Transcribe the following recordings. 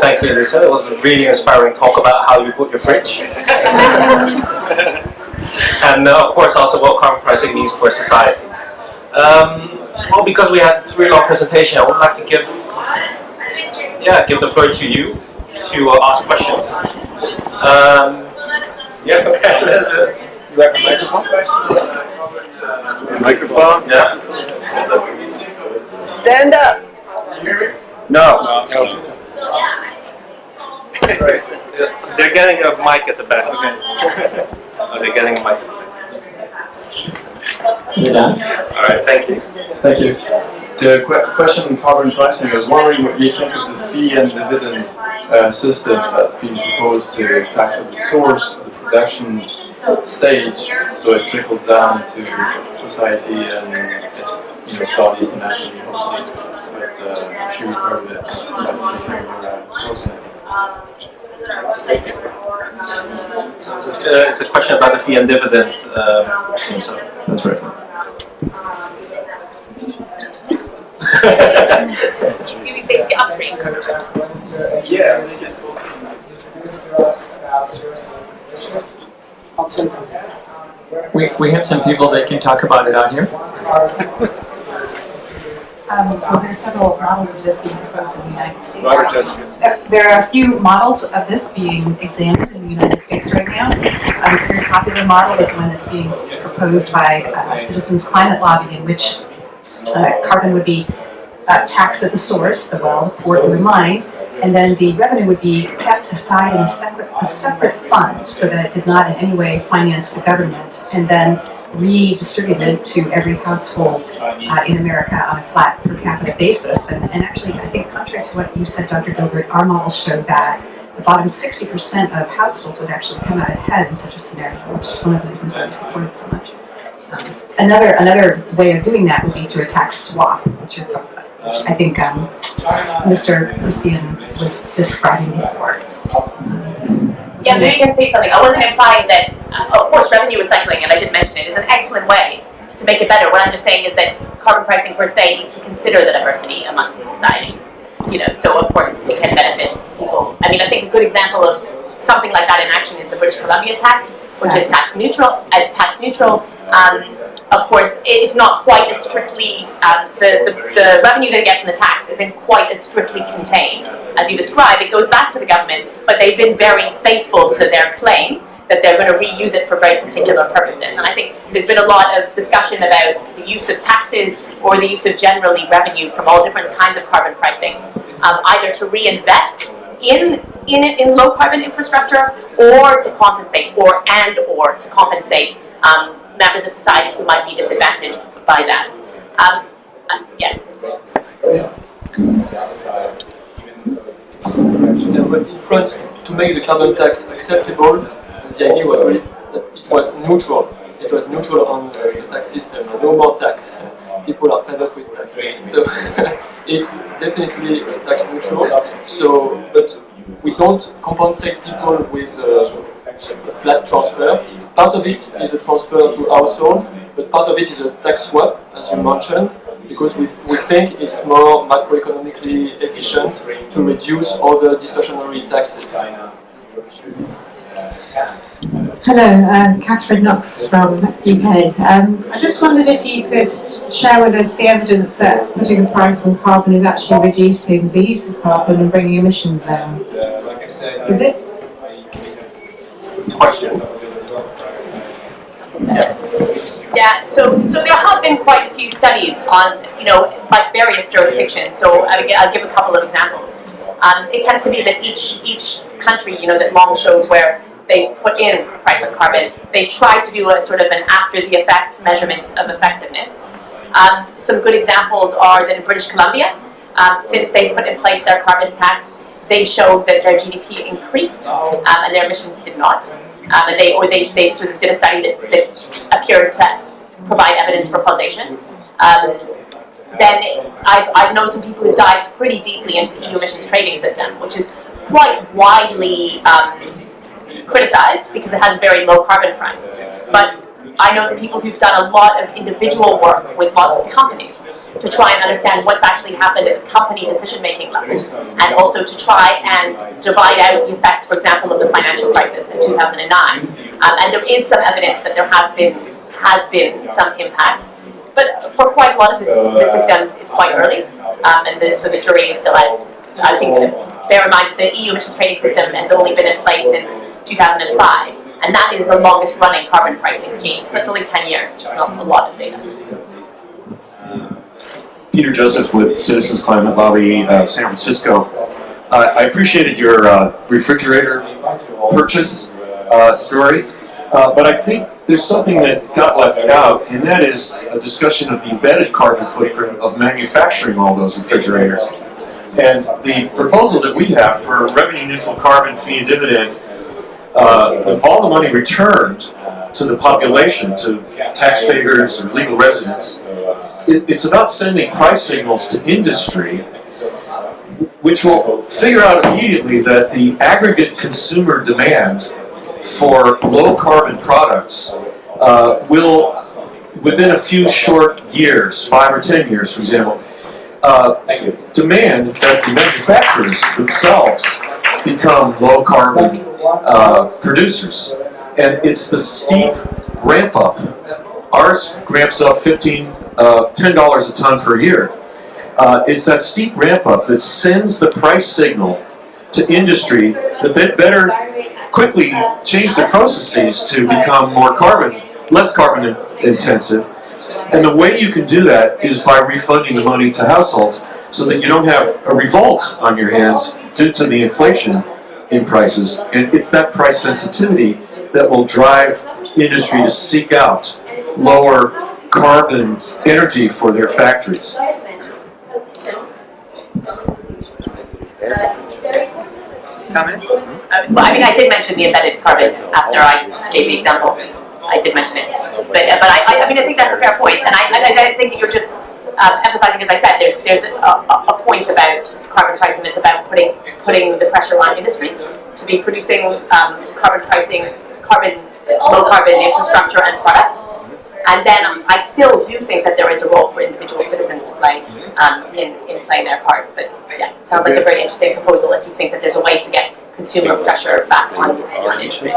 thank you, Lisa. It was a really inspiring talk about how you put your fridge. And of course also what carbon pricing means for society. Well, because we had 3 long presentation, I would like to give the floor to you to ask questions. Yeah, okay. You have a microphone? Microphone? Yeah. Stand up. No. They're getting a mic at the back. Okay. Oh, they're getting a mic at the back. Yeah. All right, thank you. Thank you. So, question on carbon pricing. I was wondering what you think of the fee and dividend system that's been proposed to tax at the source of the production stage, so it trickles down to society and it's done internationally, hopefully. But I'm sure you've heard of it. The question about the fee and dividend. So that's right. Maybe face the upstream. yeah. We have some people that can talk about it out here. Well, there are several models of this being proposed in the United States right now. There are a few models of this being examined in the United States right now. A very popular model is one that's being proposed by Citizens Climate Lobby, in which carbon would be taxed at the source, the well, the port, or the mine, and then the revenue would be kept aside in a separate fund so that it did not in any way finance the government, and then redistributed to every household in America on a flat per capita basis. And actually, I think contrary to what you said, Dr. Gilbert, our models showed that the bottom 60% of households would actually come out ahead in such a scenario, which is one of the reasons why we support it so much. Another way of doing that would be through a tax swap, which I think Mr. Lucian was describing before. Yeah, maybe I can say something. I wasn't implying that, of course, revenue recycling, and I did mention it, is an excellent way to make it better. What I'm just saying is that carbon pricing per se needs to consider the diversity amongst society. So of course it can benefit people. I mean, I think a good example of something like that in action is the British Columbia tax, which is tax neutral. It's tax neutral. Of course, it's not quite as strictly, the revenue they get from the tax isn't quite as strictly contained. As you describe, it goes back to the government, but they've been very faithful to their claim that they're going to reuse it for very particular purposes. And I think there's been a lot of discussion about the use of taxes or the use of generally revenue from all different kinds of carbon pricing, either to reinvest in low carbon infrastructure or to compensate, or to compensate members of society who might be disadvantaged by that. Yeah. But in France, to make the carbon tax acceptable, the idea was really that it was neutral. It was neutral on the tax system, no more tax. People are fed up with that. So it's definitely tax neutral. So, but we don't compensate people with a flat transfer. Part of it is a transfer to household, but part of it is a tax swap, as you mentioned, because we think it's more macroeconomically efficient to reduce other distortionary taxes. Hello, Catherine Knox from UK. I just wondered if you could share with us the evidence that putting a price on carbon is actually reducing the use of carbon and bringing emissions down. Is it? Question. Yeah, so there have been quite a few studies on, by various jurisdictions. So I'll give a couple of examples. It tends to be that each country, that Long showed where they put in a price on carbon, they try to do a sort of an after the effect measurement of effectiveness. Some good examples are that in British Columbia, since they put in place their carbon tax, they showed that their GDP increased and their emissions did not. And they sort of did a study that appeared to provide evidence for causation. Then I've known some people who dive pretty deeply into the EU emissions trading system, which is quite widely criticized because it has a very low carbon price. But I know people who've done a lot of individual work with lots of companies to try and understand what's actually happened at the company decision-making level, and also to try and divide out the effects, for example, of the financial crisis in 2009. And there is some evidence that there has been some impact. But for quite a lot of the systems, it's quite early, and so the jury is still out. I think bear in mind that the EU emissions trading system has only been in place since 2005, and that is the longest running carbon pricing scheme, so it's only 10 years. It's not a lot of data. Peter Joseph with Citizens Climate Lobby, San Francisco. I appreciated your refrigerator purchase story, but I think there's something that got left out, and that is a discussion of the embedded carbon footprint of manufacturing all those refrigerators. And the proposal that we have for revenue neutral carbon fee and dividend, with all the money returned to the population, to taxpayers or legal residents, it's about sending price signals to industry, which will figure out immediately that the aggregate consumer demand for low carbon products will, within a few short years, 5 or 10 years, for example, demand that the manufacturers themselves become low carbon producers. And it's the steep ramp up. Ours ramps up $10 a ton per year. It's that steep ramp up that sends the price signal to industry that they better quickly change their processes to become less carbon intensive. And the way you can do that is by refunding the money to households so that you don't have a revolt on your hands due to the inflation in prices. And it's that price sensitivity that will drive industry to seek out lower carbon energy for their factories. Comments? Well, I mean, I did mention the embedded carbon after I gave the example. I did mention it, but I mean, I think that's a fair point, and I think that you're just emphasizing, as I said, there's a point about carbon pricing. It's about putting the pressure on industry to be producing low carbon infrastructure and products. And then I still do think that there is a role for individual citizens to play in playing their part. But yeah, it sounds like a very interesting proposal if you think that there's a way to get consumer pressure back on industry.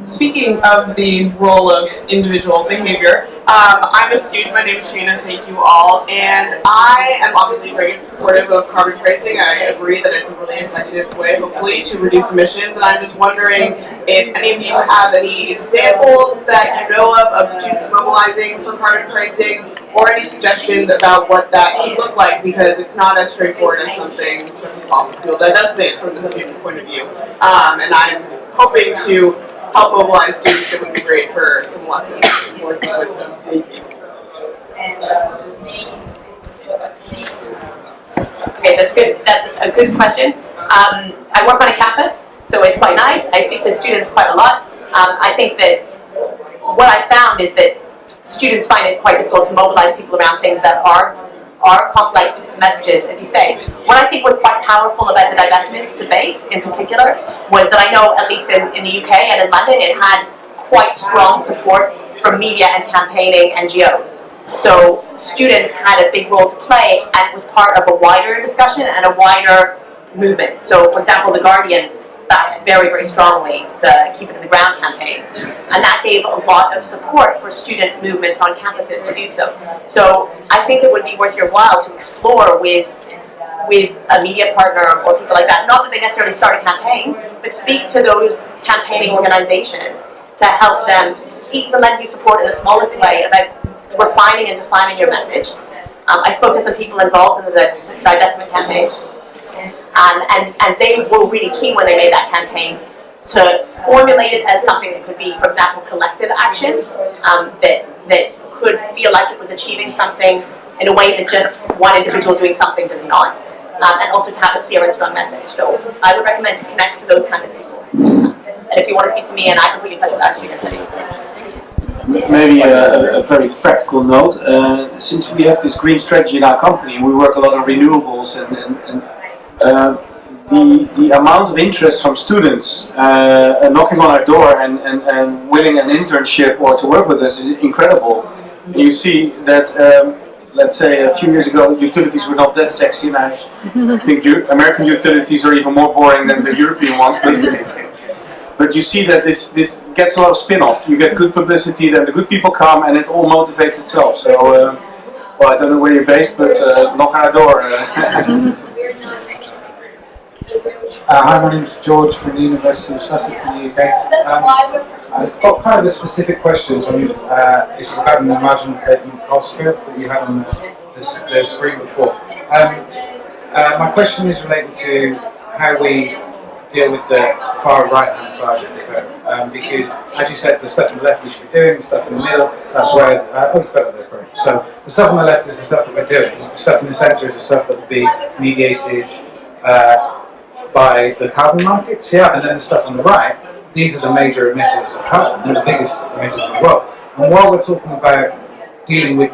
Speaking of the role of individual behavior, I'm a student. My name is Shana. Thank you all. And I am obviously very supportive of carbon pricing. I agree that it's a really effective way, hopefully, to reduce emissions. And I'm just wondering if any of you have any examples that you know of students mobilizing for carbon pricing, or any suggestions about what that could look like, because it's not as straightforward as something such as fossil fuel divestment from the student point of view. And I'm hoping to help mobilize students. It would be great for some lessons, words of wisdom. Thank you. Okay, that's good. That's a good question. I work on a campus, so it's quite nice. I speak to students quite a lot. I think that what I found is that students find it quite difficult to mobilize people around things that are complex messages, as you say. What I think was quite powerful about the divestment debate in particular was that I know, at least in the UK and in London, it had quite strong support from media and campaigning NGOs. So students had a big role to play, and it was part of a wider discussion and a wider movement. So, for example, The Guardian backed very, very strongly the Keep It in the Ground campaign, and that gave a lot of support for student movements on campuses to do so. So I think it would be worth your while to explore with a media partner or people like that, not that they necessarily start a campaign, but speak to those campaigning organizations to help them even lend you support in the smallest way about refining and defining your message. I spoke to some people involved in the divestment campaign, and they were really keen when they made that campaign to formulate it as something that could be, for example, collective action, that could feel like it was achieving something in a way that just one individual doing something does not, and also to have a clear and strong message. So I would recommend to connect to those kind of people. And if you want to speak to me, and I can put you in touch with our students, Maybe a very practical note. Since we have this green strategy in our company, we work a lot on renewables, and the amount of interest from students knocking on our door and willing an internship or to work with us is incredible. And you see that let's say a few years ago, utilities were not that sexy, and I think American utilities are even more boring than the European ones. But you see that this gets a lot of spin-off. You get good publicity, then the good people come, and it all motivates itself. So, well, I don't know where you're based, but knock on our door. Hi, my name is George from the University of Sussex in the UK. I've got kind of a specific question on you. It's regarding the marginal payment cost curve that you had on the screen before. My question is related to how we deal with the far right-hand side of the curve. Because, as you said, the stuff on the left we should be doing, the stuff in the middle, that's where... you've got it there, correct. So, the stuff on the left is the stuff that we're doing. The stuff in the centre is the stuff that will be mediated by the carbon markets, and then the stuff on the right, these are the major emitters of carbon, they're the biggest emitters in the world. And while we're talking about dealing with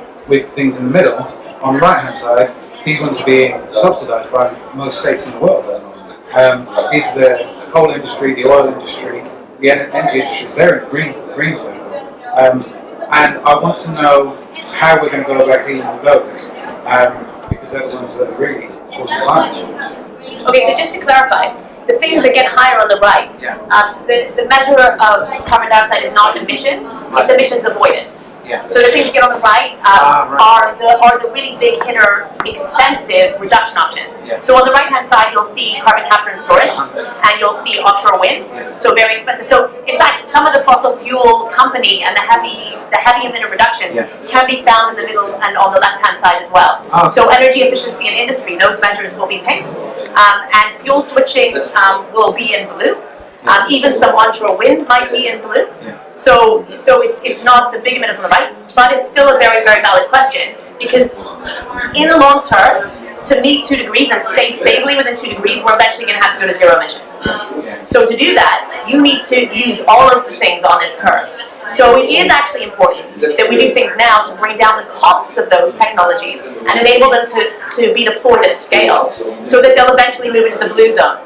things in the middle, on the right hand side, these ones are being subsidised by most states in the world. These are the coal industry, the oil industry, the energy industries, they're in the green circle. And I want to know how we're going to go about dealing with those, because they're the ones that are really causing climate. Okay, so just to clarify, the things that get higher on the right, the measure of carbon dioxide is not emissions, it's emissions avoided. So the things that get on the right are the really big hitter, expensive reduction options. So on the right hand side you'll see carbon capture and storage, and you'll see offshore wind, so very expensive. So in fact some of the fossil fuel company and the heavy emitter reductions can be found in the middle and on the left hand side as well. So energy efficiency in industry, those measures will be pink, and fuel switching will be in blue. Even some onshore wind might be in blue. So it's not the big emitters on the right, but it's still a very, very valid question, because in the long term, to meet 2 degrees and stay stably within 2 degrees, we're eventually going to have to go to zero emissions. So to do that, you need to use all of the things on this curve. So it is actually important that we do things now to bring down the costs of those technologies and enable them to be deployed at scale, so that they'll eventually move into the blue zone.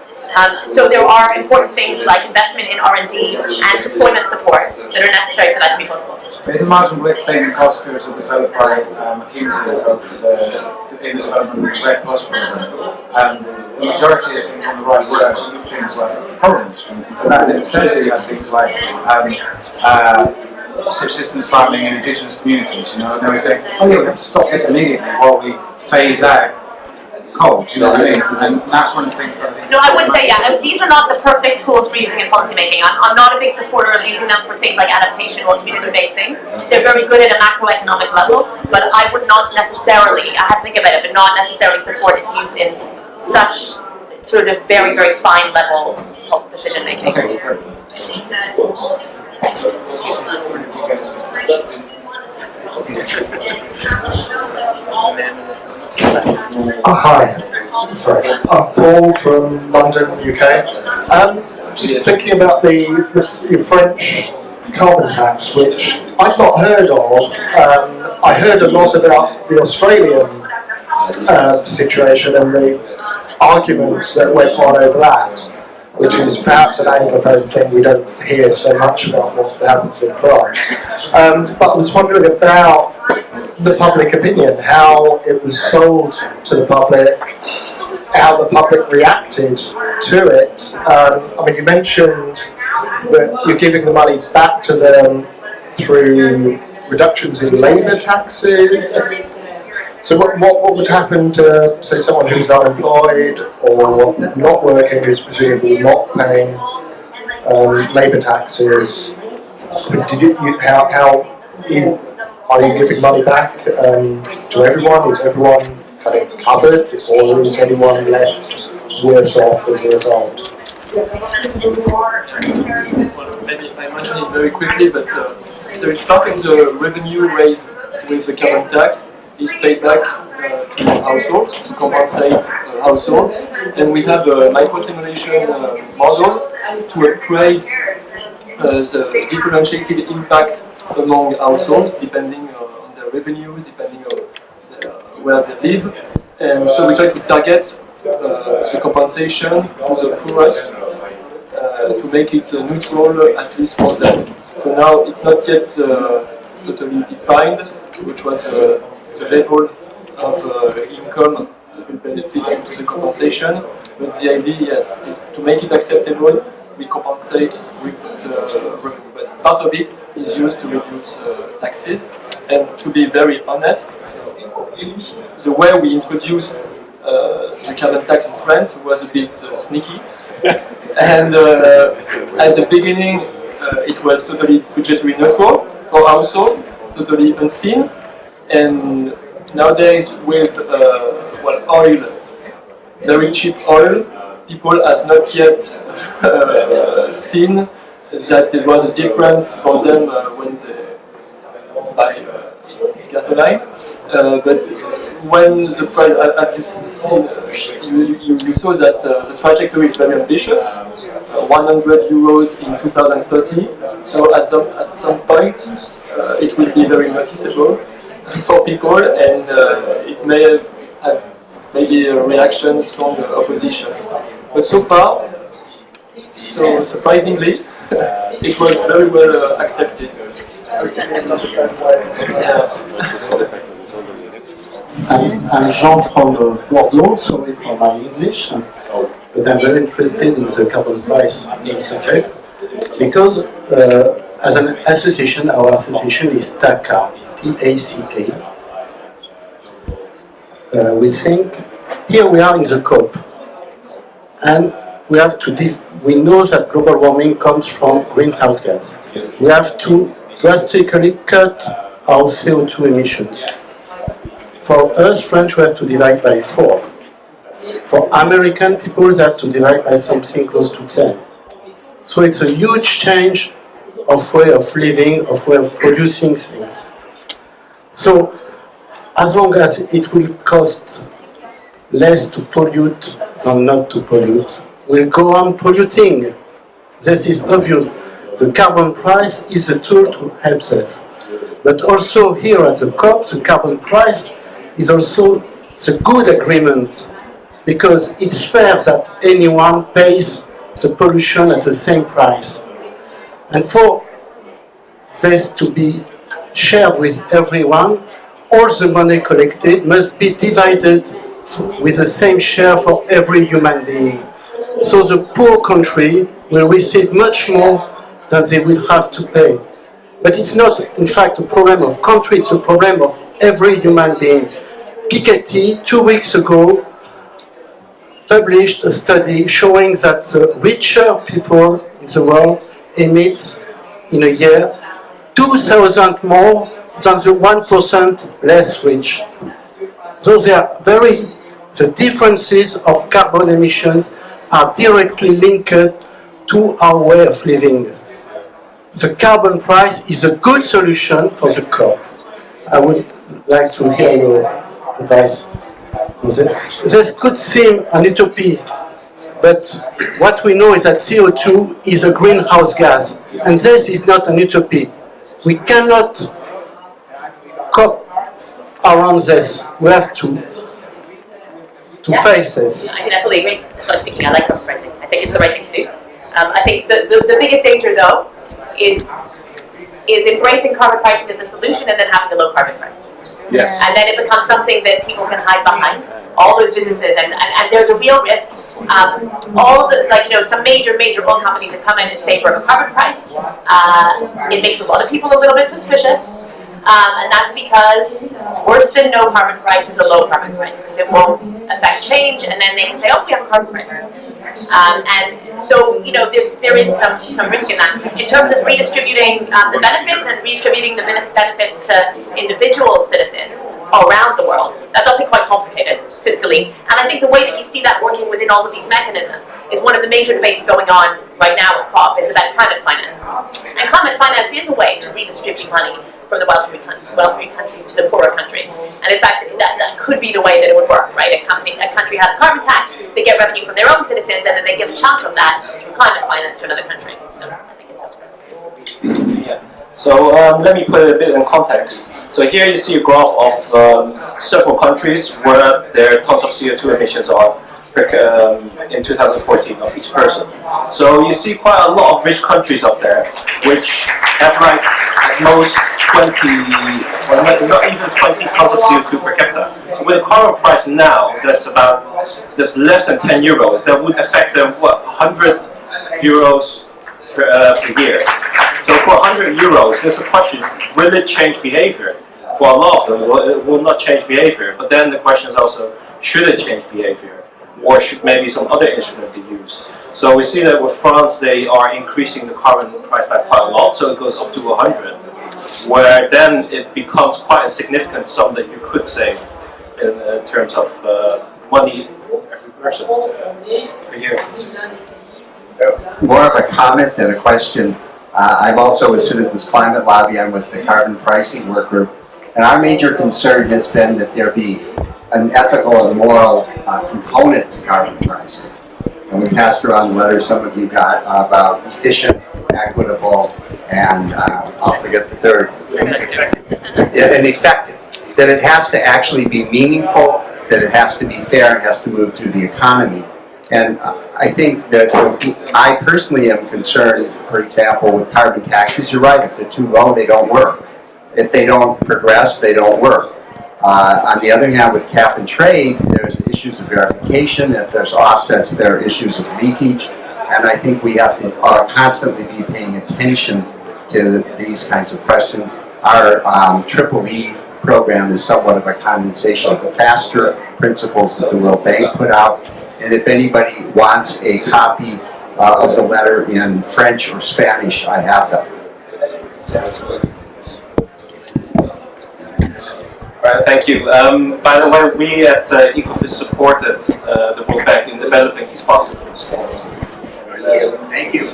So there are important things like investment in R&D and deployment support that are necessary for that to be possible. There's a marginal payment cost curve developed by McKinsey in the development of the Red Plus program. And the majority of things on the right were things like coal industry and things like that. And in the centre you have things like subsistence farming in indigenous communities, and they were saying, oh yeah, we have to stop this immediately while we phase out coal, do you know what I mean? And that's one of the things I think... No, I would say, these are not the perfect tools for using in policymaking. I'm not a big supporter of using them for things like adaptation or community-based things. They're very good at a macroeconomic level, but I would not necessarily, I have to think about it, but not necessarily support its use in such sort of very, very fine level of decision making. Okay, great. Hi, sorry. I'm Paul from London, UK. Just thinking about the French carbon tax, which I'd not heard of. I heard a lot about the Australian situation and the arguments that went on over that, which is perhaps an Anglophone thing. We don't hear so much about what happens in France. But I was wondering about the public opinion, how it was sold to the public, how the public reacted to it. I mean, you mentioned that you're giving the money back to them through reductions in labour taxes. So what would happen to, say, someone who's unemployed or not working, who's presumably not paying labour taxes? Are you giving money back to everyone? Is everyone kind of covered, or is anyone left worse off as a result? Maybe I mentioned it very quickly, but so it's part of the revenue raised with the carbon tax is paid back to households to compensate households, and we have a microsimulation model to appraise the differentiated impact among households depending on their revenues, depending on where they live, and so we try to target the compensation to the poorest to make it neutral, at least for them. So now it's not yet totally defined, which was the level of income that will benefit to the compensation. But the idea, yes, is to make it acceptable. We compensate with revenue, but part of it is used to reduce taxes. And to be very honest, the way we introduced the carbon tax in France was a bit sneaky. And at the beginning, it was totally budgetary neutral for household, totally unseen. And nowadays, with oil, very cheap oil, people has not yet seen that there was a difference for them when they buy gasoline. But when the price, have you seen, you saw that the trajectory is very ambitious, 100 euros in 2030. So at some point, it will be very noticeable for people, and it may have maybe a reaction, strong opposition. But so far, so surprisingly, it was very well accepted. I'm Jean from Bordeaux, sorry for my English, but I'm very interested in the carbon price subject because as an association, our association is TACA, T-A-C-A. We think, here we are in the COP, and we have to, we know that global warming comes from greenhouse gas. We have to drastically cut our CO2 emissions. For us French, we have to divide by 4. For American people, they have to divide by something close to 10. So it's a huge change of way of living, of way of producing things. So as long as it will cost less to pollute than not to pollute, we'll go on polluting. This is obvious. The carbon price is a tool to help us. But also here at the COP, the carbon price is also the good agreement, because it's fair that anyone pays the pollution at the same price. And for this to be shared with everyone, all the money collected must be divided with the same share for every human being. So the poor country will receive much more than they will have to pay. But it's not, in fact, a problem of country, it's a problem of every human being. Piketty, 2 weeks ago, published a study showing that the richer people in the world emit in a year 2,000 more than the 1% less rich. So the differences of carbon emissions are directly linked to our way of living. The carbon price is a good solution for the COP. I would like to hear your advice. This could seem an utopia, but what we know is that CO2 is a greenhouse gas, and this is not an utopia. We cannot COP around this. We have to face this. I can definitely agree. So speaking, I like carbon pricing. I think it's the right thing to do. I think the biggest danger, though, is embracing carbon pricing as the solution and then having the low carbon price. Yes. And then it becomes something that people can hide behind, all those businesses, and there's a real risk. All the, some major oil companies that come in favor of a carbon price, it makes a lot of people a little bit suspicious. And that's because worse than no carbon price is a low carbon price, because it won't affect change, and then they can say, oh, we have a carbon price. And so, there is some risk in that. In terms of redistributing the benefits and redistributing the benefits to individual citizens around the world, that's also quite complicated fiscally. And I think the way that you see that working within all of these mechanisms is one of the major debates going on right now at COP is about climate finance. And climate finance is a way to redistribute money from the wealthy countries to the poorer countries. And in fact, that could be the way that it would work, right? A country has a carbon tax, they get revenue from their own citizens, and then they give a chunk of that through climate finance to another country. So I think it sounds great. Yeah. So let me put it a bit in context. So here you see a graph of several countries where their tons of CO2 emissions are. in 2014 of each person. So you see quite a lot of rich countries up there, which have like at most 20, well not even 20 tons of CO2 per capita. So with the carbon price now, that's less than 10 euros. That would affect them, what, 100 euros per year. So for 100 euros, there's a question, will it change behavior? For a lot of them, it will not change behavior. But then the question is also, should it change behavior? Or should maybe some other instrument be used? So we see that with France, they are increasing the carbon price by quite a lot, so it goes up to 100, where then it becomes quite a significant sum that you could save in terms of money every person per year. More of a comment than a question. I'm also with Citizens Climate Lobby. I'm with the Carbon Pricing Work Group. And our major concern has been that there be an ethical and moral component to carbon pricing. And we passed around the letter some of you got about efficient, equitable, and I'll forget the third. And effective. That it has to actually be meaningful, that it has to be fair, and has to move through the economy. And I think that I personally am concerned, for example, with carbon taxes. You're right, if they're too low, they don't work. If they don't progress, they don't work. On the other hand, with cap and trade, there's issues of verification. If there's offsets, there are issues of leakage. And I think we have to constantly be paying attention to these kinds of questions. Our EEE program is somewhat of a condensation of the FASTER principles that the World Bank put out. And if anybody wants a copy of the letter in French or Spanish, I have them. Right, thank you. By the way, we at Ecofis supported the World Bank in developing these FASTER principles. Thank you.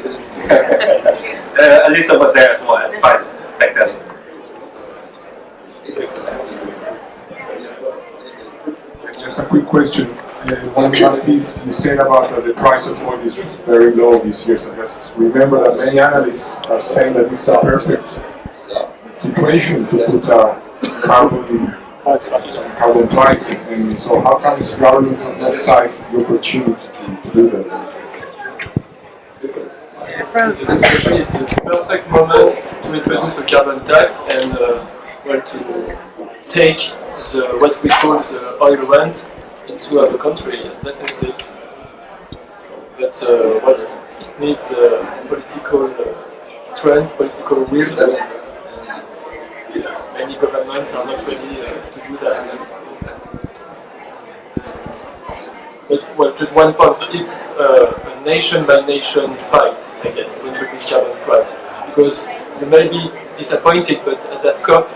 Elisa was there as well back then. Just a quick question. One of you said about the price of oil is very low this year. So just remember that many analysts are saying that this is a perfect situation to put carbon pricing. And so how comes governments of that size the opportunity to do that? It's the perfect moment to introduce a carbon tax and to take what we call the oil rent into our country, definitely. But what it needs political strength, political will, and many governments are not ready to do that. But well, just one point, it's a nation-by-nation fight, I guess, to introduce carbon price. Because you may be disappointed, but at that COP,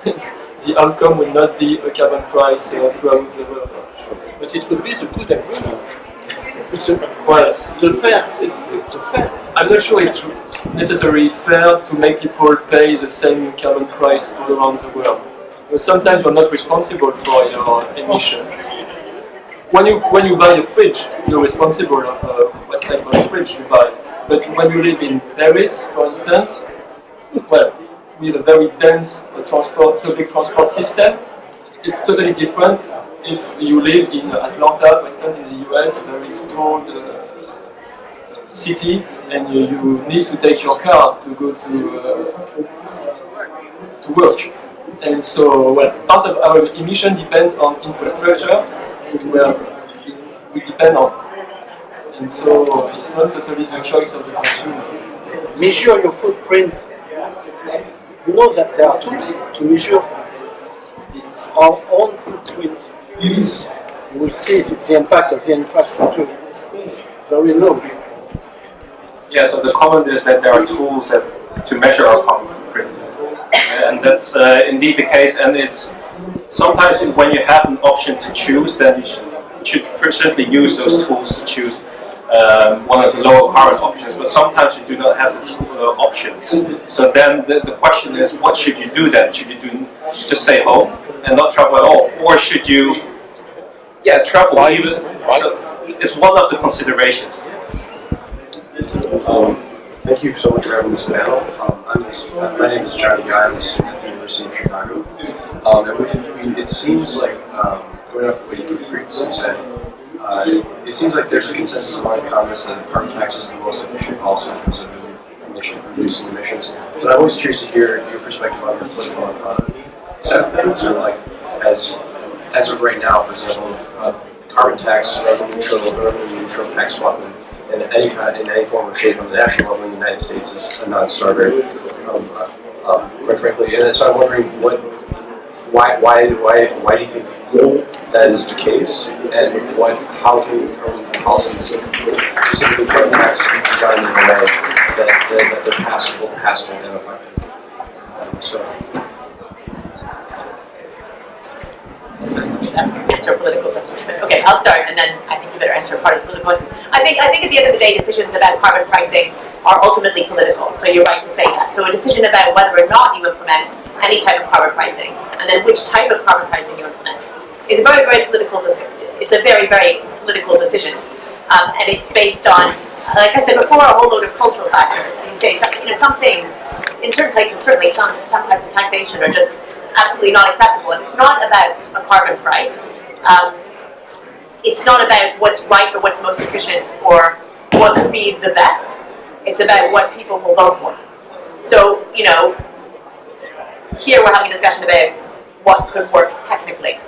the outcome will not be a carbon price throughout the world. But it would be a good agreement. It's a fair. I'm not sure it's necessarily fair to make people pay the same carbon price all around the world. Because sometimes you're not responsible for your emissions. When you buy a fridge, you're responsible of what type of fridge you buy. But when you live in Paris, for instance, well, with a very dense public transport system, it's totally different if you live in Atlanta, for instance, in the US, a very sprawled city, and you need to take your car to go to work. And so, well, part of our emission depends on infrastructure, where we depend on. And so, it's not totally the choice of the consumer. Measure your footprint. You know that there are tools to measure our own footprint. You will see the impact of the infrastructure. It's very low. Yeah, so the comment is that there are tools to measure our carbon footprint. And that's indeed the case, and it's sometimes when you have an option to choose, then you should certainly use those tools to choose one of the lower carbon options, but sometimes you do not have the options. So then the question is, what should you do then? Should you just stay home and not travel at all? Or should you, travel even? So it's one of the considerations. Thank you so much for having this panel. My name is Johnny Guy. I'm a student at the University of Chicago. And it seems like, going off what you previously said, it seems like there's a consensus among economists that carbon tax is the most efficient policy in terms of reducing emissions. But I'm always curious to hear your perspective on the political economy side of things, or like as of right now, for example, carbon tax, revenue neutral tax swap in any form or shape on the national level in the United States is a non-starter, quite frankly. And so I'm wondering why do you think that is the case, and how can carbon policies, specifically carbon tax, be designed in a way that they're passable and effective? So. Answer a political question. Okay, I'll start, and then I think you better answer part of the political question. I think at the end of the day, decisions about carbon pricing are ultimately political. So you're right to say that. So a decision about whether or not you implement any type of carbon pricing, and then which type of carbon pricing you implement, is a very, very political decision. It's a very, very political decision, and it's based on, like I said before, a whole load of cultural factors. As you say, some things in certain places, certainly some types of taxation are just absolutely not acceptable. And it's not about a carbon price. It's not about what's right or what's most efficient or what could be the best. It's about what people will vote for. So, here we're having a discussion about what could work technically.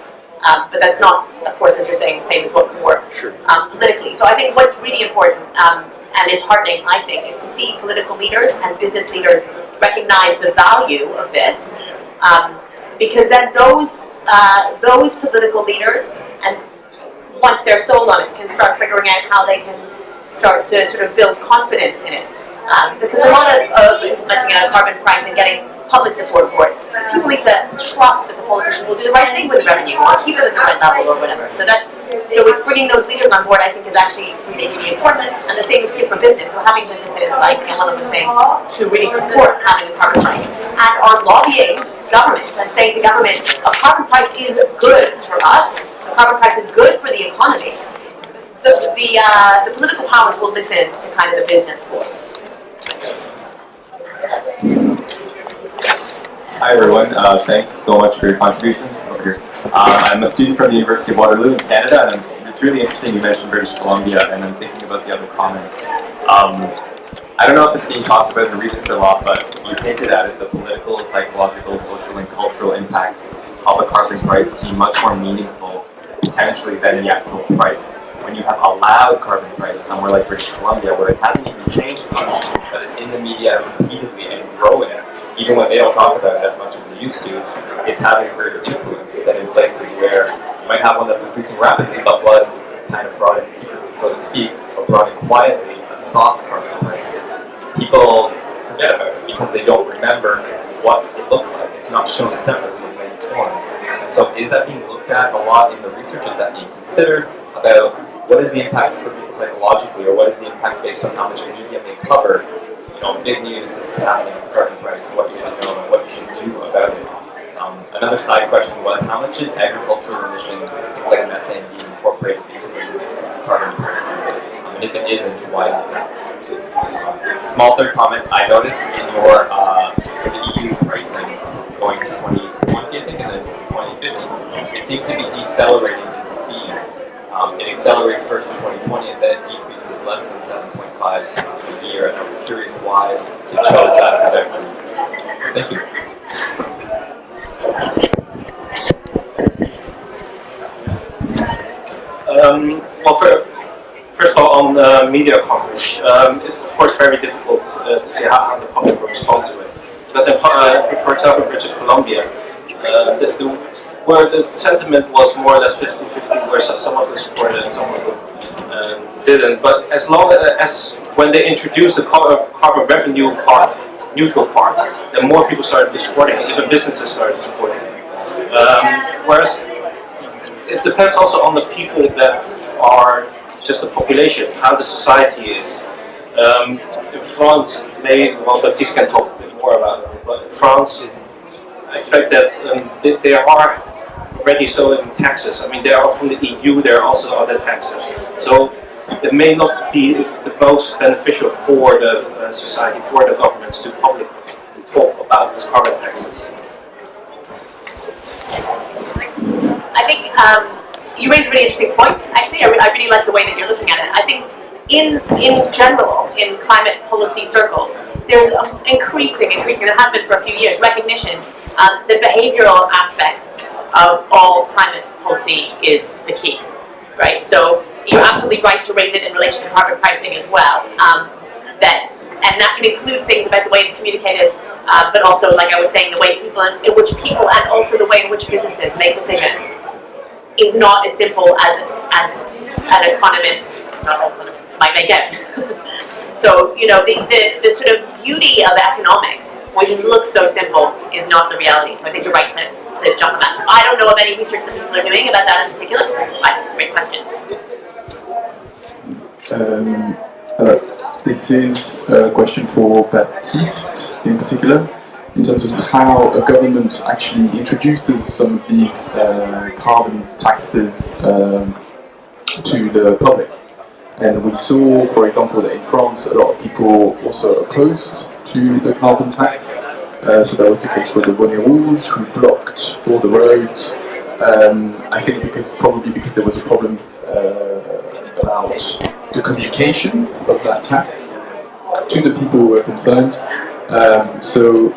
But that's not, of course, as you're saying, the same as what could work politically. So I think what's really important and is heartening, I think, is to see political leaders and business leaders recognize the value of this. Because then those political leaders, and once they're sold on it, can start figuring out how they can start to sort of build confidence in it. Because a lot of implementing a carbon price and getting public support for it, people need to trust that the politician will do the right thing with the revenue, or keep it at the right level, or whatever. So it's bringing those leaders on board, I think, is actually really, really important. And the same is true for business. So having businesses, like Helen was saying, to really support having a carbon price, and are lobbying government and saying to government, a carbon price is good for us, a carbon price is good for the economy. The political powers will listen to kind of the business voice. Hi everyone, thanks so much for your contributions over here. I'm a student from the University of Waterloo in Canada, and it's really interesting you mentioned British Columbia, and I'm thinking about the other comments. I don't know if it's being talked about in the research a lot, but you hinted at it, the political, psychological, social, and cultural impacts of a carbon price seem much more meaningful, potentially, than the actual price. When you have a loud carbon price somewhere like British Columbia, where it hasn't even changed much, but it's in the media repeatedly and growing, even when they don't talk about it as much as they used to, it's having a greater influence than in places where you might have one that's increasing rapidly, but was kind of brought in secretly, so to speak, or brought in quietly, a soft carbon price. People forget about it because they don't remember what it looked like. It's not shown separately in many forms. And so is that being looked at a lot in the research? Is that being considered about what is the impact for people psychologically, or what is the impact based on how much the media may cover? Big news, this is happening with the carbon price, what you should know and what you should do about it. Another side question was, how much is agricultural emissions, things like methane, being incorporated into these carbon prices? And if it isn't, why is that? Small third comment, I noticed in your the EU pricing going to 2020, I think, and then 2050, it seems to be decelerating in speed. It accelerates first in 2020 and then it decreases less than 7.5 a year. And I was curious why it chose that trajectory. Thank you. Well, first of all, on media coverage, it's of course very difficult to see how the public will respond to it. Because, for example, British Columbia, where the sentiment was more or less 50-50, where some of them supported and some of them didn't. But as long as when they introduced the carbon revenue part, neutral part, then more people started supporting it, even businesses started supporting it. Whereas it depends also on the people that are just the population, how the society is. In France, maybe, well, Baptiste can talk a bit more about it, but in France, I expect that they are already so in taxes. I mean, they are from the EU, there are also other taxes. So it may not be the most beneficial for the society, for the governments to publicly talk about these carbon taxes. I think you raise a really interesting point. Actually, I really like the way that you're looking at it. I think in general, in climate policy circles, there's increasing, and has been for a few years, recognition that behavioral aspects of all climate policy is the key, right? So you're absolutely right to raise it in relation to carbon pricing as well. And that can include things about the way it's communicated, but also, like I was saying, the way in which people and also the way in which businesses make decisions is not as simple as an economist, not all economists, might make it. So, you know, the sort of beauty of economics, which looks so simple, is not the reality. So I think you're right to jump on that. I don't know of any research that people are doing about that in particular. I think it's a great question. This is a question for Baptiste in particular, in terms of how a government actually introduces some of these carbon taxes to the public. And we saw, for example, that in France a lot of people also opposed to the carbon tax. So that was the case for the Bonnet Rouge, who blocked all the roads. I think probably because there was a problem about the communication of that tax to the people who were concerned. So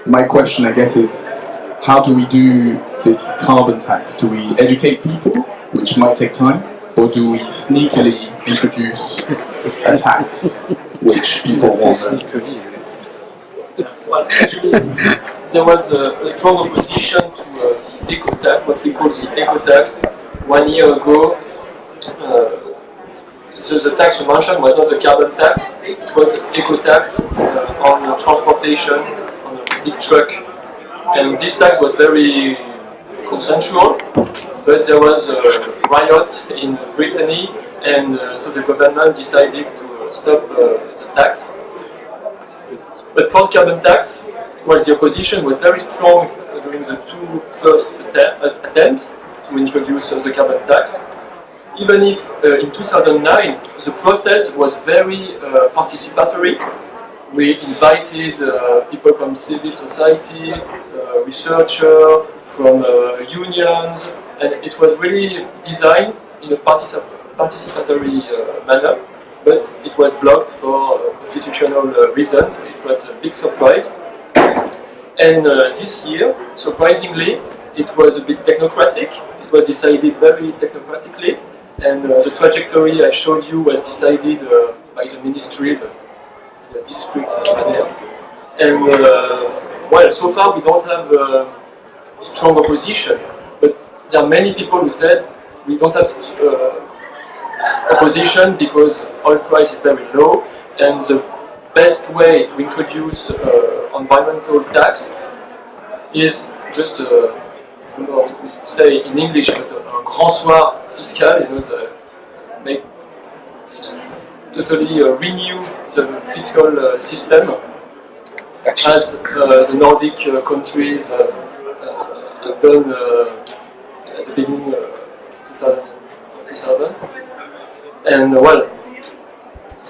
my question, I guess, is how do we do this carbon tax? Do we educate people, which might take time, or do we sneakily introduce a tax which people want? Well, actually, there was a strong opposition to the eco-tax, what we call the eco-tax. 1 year ago, the tax you mentioned was not the carbon tax, it was eco-tax on transportation, on a big truck. And this tax was very consensual, but there was a riot in Brittany, and so the government decided to stop the tax. But for carbon tax, well, the opposition was very strong during the two first attempts to introduce the carbon tax. Even if in 2009 the process was very participatory, we invited people from civil society, researchers, from unions, and it was really designed in a participatory manner, but it was blocked for constitutional reasons. It was a big surprise. And this year, surprisingly, it was a bit technocratic. It was decided very technocratically, and the trajectory I showed you was decided by the ministry in a discrete manner. And well, so far we don't have strong opposition, but there are many people who said we don't have opposition because oil price is very low, and the best way to introduce environmental tax is just you know, we say in English, but un grand soir fiscal, you know, just totally renew the fiscal system, as the Nordic countries have done at the beginning of 2000. And well,